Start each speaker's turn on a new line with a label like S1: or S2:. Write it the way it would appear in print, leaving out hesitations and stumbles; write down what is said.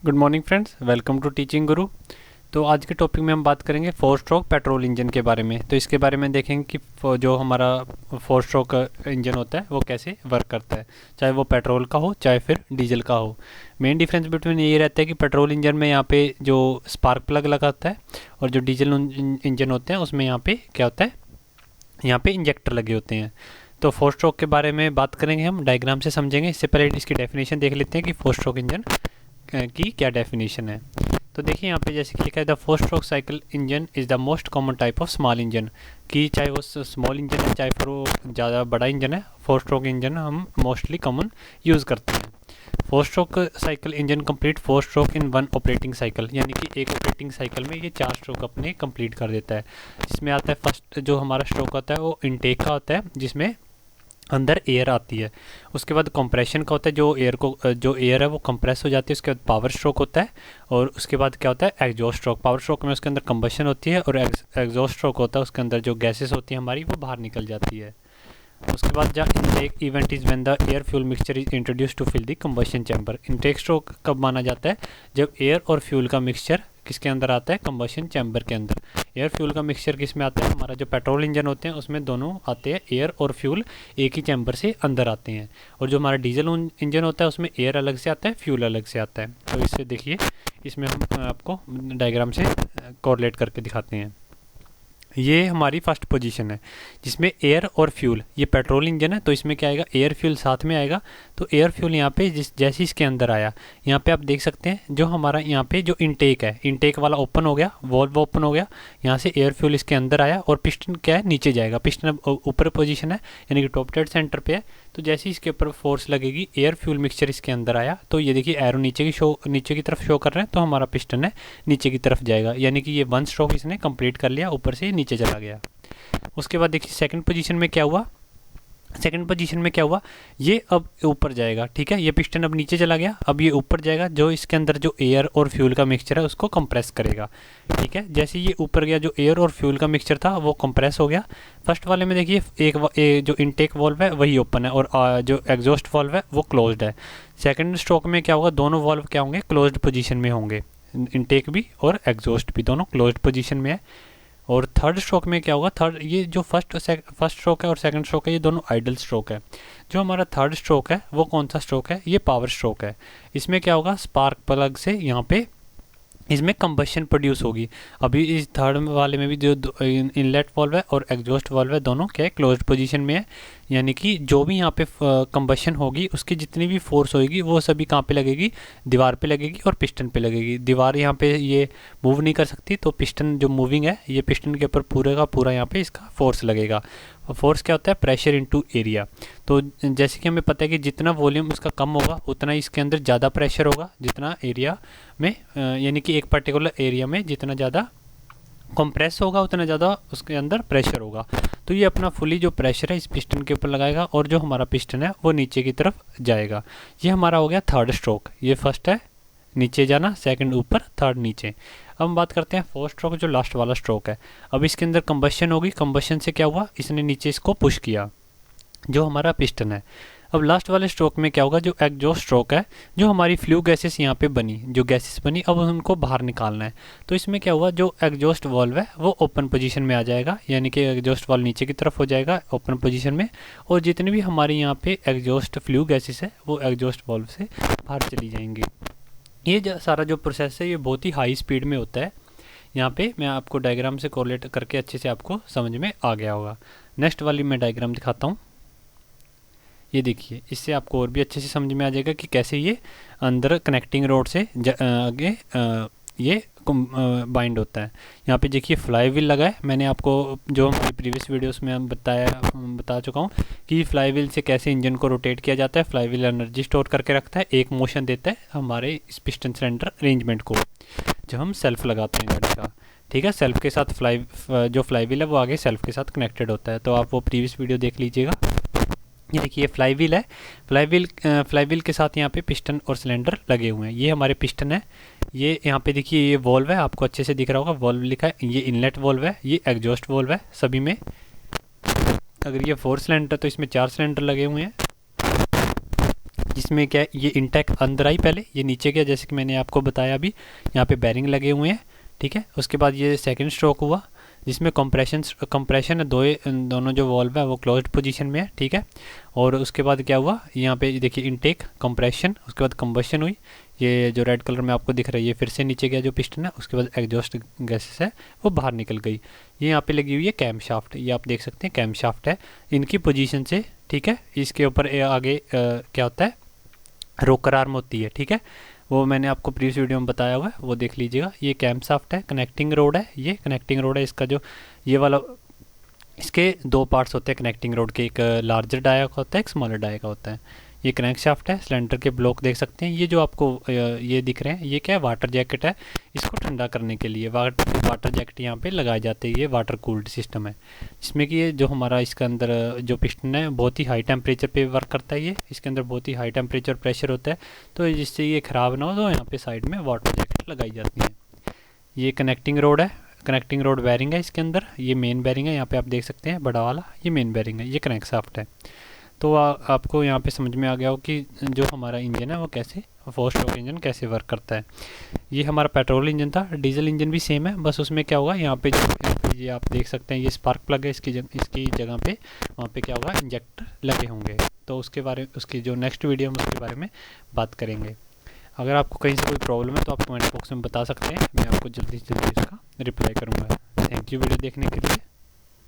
S1: Good morning friends, welcome to teaching Guru. तो आज के टॉपिक में हम बात करेंगे 4 स्ट्रोक पेट्रोल इंजन के बारे में। तो इसके बारे में देखेंगे कि जो हमारा 4 स्ट्रोक इंजन होता है वो कैसे वर्क करता है, चाहे वो पेट्रोल का हो चाहे फिर डीजल का हो। मेन डिफरेंस बिटवीन ये रहता है कि पेट्रोल इंजन में यहाँ पे जो स्पार्क प्लग लगा होता है और जो डीजल इंजन होते हैं उसमें यहाँ पे क्या होता है, यहाँ पे इंजेक्टर लगे होते हैं। तो 4 स्ट्रोक के बारे में बात करेंगे, हम डायग्राम से समझेंगे। इससे पहले इसकी डेफिनेशन देख लेते हैं कि 4 स्ट्रोक इंजन की क्या डेफिनेशन है। तो देखिए यहाँ पे जैसे कि लिखा है, the 4 stroke cycle engine is the most common type of small engine. कि चाहे वो स्मॉल इंजन है चाहे फिर वो ज़्यादा बड़ा इंजन है, 4 स्ट्रोक इंजन हम मोस्टली कॉमन यूज़ करते हैं। 4 stroke cycle engine complete 4 stroke in one operating cycle, यानी कि एक ऑपरेटिंग साइकिल में ये 4 स्ट्रोक अपने कंप्लीट कर देता है। जिसमें आता है फर्स्ट जो हमारा स्ट्रोक होता है वो इनटेक का होता है, जिसमें अंदर एयर आती है। उसके बाद कंप्रेशन का होता है, जो एयर है वो कंप्रेस हो जाती है। उसके बाद पावर स्ट्रोक होता है और उसके बाद क्या होता है, एग्जॉस्ट स्ट्रोक। पावर स्ट्रोक में उसके अंदर कंबशन होती है और एग्जॉस्ट स्ट्रोक होता है उसके अंदर जो गैसेस होती है हमारी वो बाहर निकल जाती है। उसके बाद जब intake event is when the air fuel mixture is introduce to fill the combustion chamber. Intake stroke कब माना जाता है, जब एयर और फ्यूल का मिक्सचर किसके अंदर आता है, कंबशन चैम्बर के अंदर। एयर फ्यूल का मिक्सचर किस में आता है, हमारा जो पेट्रोल इंजन होते हैं उसमें दोनों आते हैं, एयर और फ्यूल एक ही चैम्बर से अंदर आते हैं। और जो हमारा डीजल इंजन होता है उसमें एयर अलग से आता है, फ्यूल अलग से आता है। तो इससे देखिए, इसमें हम आपको डायग्राम से कोरिलेट करके दिखाते हैं। ये हमारी फर्स्ट पोजीशन है जिसमें एयर और फ्यूल, ये पेट्रोल इंजन है तो इसमें क्या आएगा, एयर फ्यूल साथ में आएगा। तो एयर फ्यूल यहाँ पे जैसे इसके अंदर आया, यहाँ पे आप देख सकते हैं जो हमारा यहाँ पे जो इनटेक है, इनटेक वाला ओपन हो गया, वॉल्व ओपन हो गया, यहाँ से एयर फ्यूल इसके अंदर आया और पिस्टन क्या है, नीचे जाएगा। पिस्टन अब ऊपर पोजीशन है यानी कि टॉप डेड सेंटर पे है। तो जैसे इसके ऊपर फोर्स लगेगी, एयर फ्यूल मिक्सचर इसके अंदर आया, तो ये देखिए एरो नीचे की तरफ शो कर रहे हैं, तो हमारा पिस्टन है नीचे की तरफ जाएगा, यानी कि ये 1 स्ट्रोक इसने कंप्लीट कर लिया, ऊपर से नीचे चला गया। उसके बाद देखिए सेकंड पोजीशन में क्या हुआ, ये अब ऊपर जाएगा। ठीक है, ये पिस्टन अब नीचे चला गया, अब ये ऊपर जाएगा, जो इसके अंदर जो एयर और फ्यूल का मिक्सचर है उसको कंप्रेस करेगा। ठीक है, जैसे ये ऊपर गया, जो एयर और फ्यूल का मिक्सचर था वो कंप्रेस हो गया। फर्स्ट वाले में देखिए जो इनटेक वॉल्व है वही ओपन है और जो एग्जॉस्ट वॉल्व है वो क्लोज्ड है। सेकंड स्ट्रोक में क्या होगा, दोनों वॉल्व क्या होंगे, क्लोज्ड पोजीशन में होंगे। इनटेक भी और एग्जॉस्ट भी दोनों क्लोज्ड पोजीशन में है। और थर्ड स्ट्रोक में क्या होगा, ये जो फर्स्ट स्ट्रोक है और सेकंड स्ट्रोक है ये दोनों आइडल स्ट्रोक है। जो हमारा थर्ड स्ट्रोक है वो कौन सा स्ट्रोक है, ये पावर स्ट्रोक है। इसमें क्या होगा, स्पार्क प्लग से यहाँ पे इसमें कंबशन प्रोड्यूस होगी। अभी इस थर्ड वाले में भी जो इनलेट वॉल्व है और एग्जॉस्ट वॉल्व है दोनों क्या है, क्लोज्ड पोजीशन में है। यानी कि जो भी यहाँ पे कंबशन होगी उसकी जितनी भी फोर्स होगी वो सभी कहाँ पे लगेगी, दीवार पे लगेगी और पिस्टन पे लगेगी। दीवार यहाँ पे ये मूव नहीं कर सकती, तो पिस्टन जो मूविंग है ये पिस्टन के ऊपर पूरे का पूरा यहाँ पे इसका फोर्स लगेगा। फोर्स क्या होता है, प्रेशर इनटू एरिया। तो जैसे कि हमें पता है कि जितना वॉल्यूम उसका कम होगा उतना इसके अंदर ज़्यादा प्रेशर होगा, जितना एरिया में यानी कि एक पर्टिकुलर एरिया में जितना ज़्यादा कंप्रेस होगा उतना ज़्यादा उसके अंदर प्रेशर होगा। तो ये अपना फुली जो प्रेशर है इस पिस्टन के ऊपर लगाएगा और जो हमारा पिस्टन है वो नीचे की तरफ जाएगा। ये हमारा हो गया थर्ड स्ट्रोक। ये फर्स्ट है नीचे जाना, सेकंड ऊपर, थर्ड नीचे। अब हम बात करते हैं फोर्थ स्ट्रोक, जो लास्ट वाला स्ट्रोक है। अब इसके अंदर कंबशन होगी, कंबशन से क्या हुआ, इसने नीचे इसको पुश किया, जो हमारा पिस्टन है। अब लास्ट वाले स्ट्रोक में क्या होगा, जो एग्जॉस्ट स्ट्रोक है, जो हमारी फ्लू गैसेस यहाँ पे बनी, जो गैसेस बनी अब उनको बाहर निकालना है। तो इसमें क्या हुआ, जो एग्जॉस्ट वॉल्व है वो ओपन पोजीशन में आ जाएगा, यानी कि एग्जॉस्ट वॉल्व नीचे की तरफ हो जाएगा ओपन पोजीशन में, और जितनी भी हमारी यहाँ पे एग्जॉस्ट फ्लू गैसेस है वो एग्जॉस्ट वॉल्व से बाहर चली जाएंगी। ये सारा जो प्रोसेस है ये बहुत ही हाई स्पीड में होता है। यहाँ पे मैं आपको डायग्राम से कोरिलेट करके अच्छे से आपको समझ में आ गया होगा। नेक्स्ट वाली मैं डायग्राम दिखाता हूँ। ये देखिए, इससे आपको और भी अच्छे से समझ में आ जाएगा कि कैसे ये अंदर कनेक्टिंग रोड से आगे ये बाइंड होता है। यहाँ पे देखिए फ्लाई व्हील लगा है, मैंने आपको जो हमारी प्रीवियस वीडियोस में बता चुका हूँ कि फ्लाई व्हील से कैसे इंजन को रोटेट किया जाता है। फ्लाई व्हील एनर्जी स्टोर करके रखता है, एक मोशन देता है हमारे इस पिस्टन सिलेंडर अरेंजमेंट को जब हम सेल्फ लगाते हैं गाड़ी का। ठीक है, सेल्फ के साथ जो फ्लाई व्हील है वो आगे सेल्फ के साथ कनेक्टेड होता है, तो आप वो प्रीवियस वीडियो देख लीजिएगा। ये देखिए फ्लाई व्हील है, फ्लाई व्हील के साथ यहाँ पे पिस्टन और सिलेंडर लगे हुए हैं। ये हमारे पिस्टन है, ये यहाँ पे देखिए ये वॉल्व है, आपको अच्छे से दिख रहा होगा वॉल्व लिखा है, ये इनलेट वॉल्व है, ये एग्जॉस्ट वॉल्व है सभी में। अगर ये 4 सिलेंडर तो इसमें 4 सिलेंडर लगे हुए हैं। जिसमें क्या है, ये इंटेक अंदर आई पहले, ये नीचे गया जैसे कि मैंने आपको बताया अभी। यहाँ पे बैरिंग लगे हुए हैं, ठीक है। उसके बाद ये सेकंड स्ट्रोक हुआ जिसमें कंप्रेशन है, दोनों जो वॉल्व है वो क्लोज्ड पोजीशन में है, ठीक है। और उसके बाद क्या हुआ, यहाँ पे देखिए इंटेक, कंप्रेशन, उसके बाद कंबशन हुई। ये जो रेड कलर में आपको दिख रहा है ये फिर से नीचे गया जो पिस्टन है, उसके बाद एग्जॉस्ट गैसेस है वो बाहर निकल गई। ये यहाँ पे लगी हुई है कैम शाफ्ट, ये आप देख सकते हैं कैम शाफ्ट है इनकी पोजीशन से, ठीक है। इसके ऊपर आगे क्या होता है, रोकर आर्म होती है, ठीक है। वो मैंने आपको प्रीवियस वीडियो में बताया हुआ है, वो देख लीजिएगा। ये कैम शाफ्ट है, कनेक्टिंग रोड है, ये कनेक्टिंग रोड है इसका जो ये वाला, इसके दो पार्ट्स होते हैं कनेक्टिंग रोड के, एक लार्जर डाया का होता है, एक स्मॉलर डाया का होता है। ये क्रैंक शाफ्ट है, सिलेंडर के ब्लॉक देख सकते हैं। ये जो आपको ये दिख रहे हैं ये क्या है, वाटर जैकेट है, इसको ठंडा करने के लिए वाटर जैकेट यहाँ पे लगाए जाते हैं। ये वाटर कूल्ड सिस्टम है जिसमें कि ये जो हमारा इसके अंदर जो पिस्टन है बहुत ही हाई टेम्परेचर पे वर्क करता है। ये इसके अंदर बहुत ही हाई टेम्परेचर प्रेशर होता है, तो जिससे ये ख़राब ना हो तो यहाँ पे साइड में वाटर जैकेट लगाई जाती है। ये कनेक्टिंग रोड है, कनेक्टिंग रोड बैरिंग है इसके अंदर, ये मेन बैरिंग है, यहाँ पे आप देख सकते हैं बड़ा वाला, ये मेन बैरिंग है, ये क्रैंक शाफ्ट है। तो आपको यहाँ पे समझ में आ गया हो कि जो हमारा इंजन है वो कैसे, 4 स्ट्रोक इंजन कैसे वर्क करता है। ये हमारा पेट्रोल इंजन था, डीजल इंजन भी सेम है, बस उसमें क्या होगा यहाँ पे ये आप देख सकते हैं ये स्पार्क प्लग है, इसकी जगह पे वहाँ पे क्या होगा, इंजेक्टर लगे होंगे। तो उसकी जो नेक्स्ट वीडियो में उसके बारे में बात करेंगे। अगर आपको कहीं से कोई प्रॉब्लम है तो आप कमेंट बॉक्स में बता सकते हैं, मैं आपको जल्दी से जल्दी उसका रिप्लाई करूँगा। थैंक यू वीडियो देखने के लिए।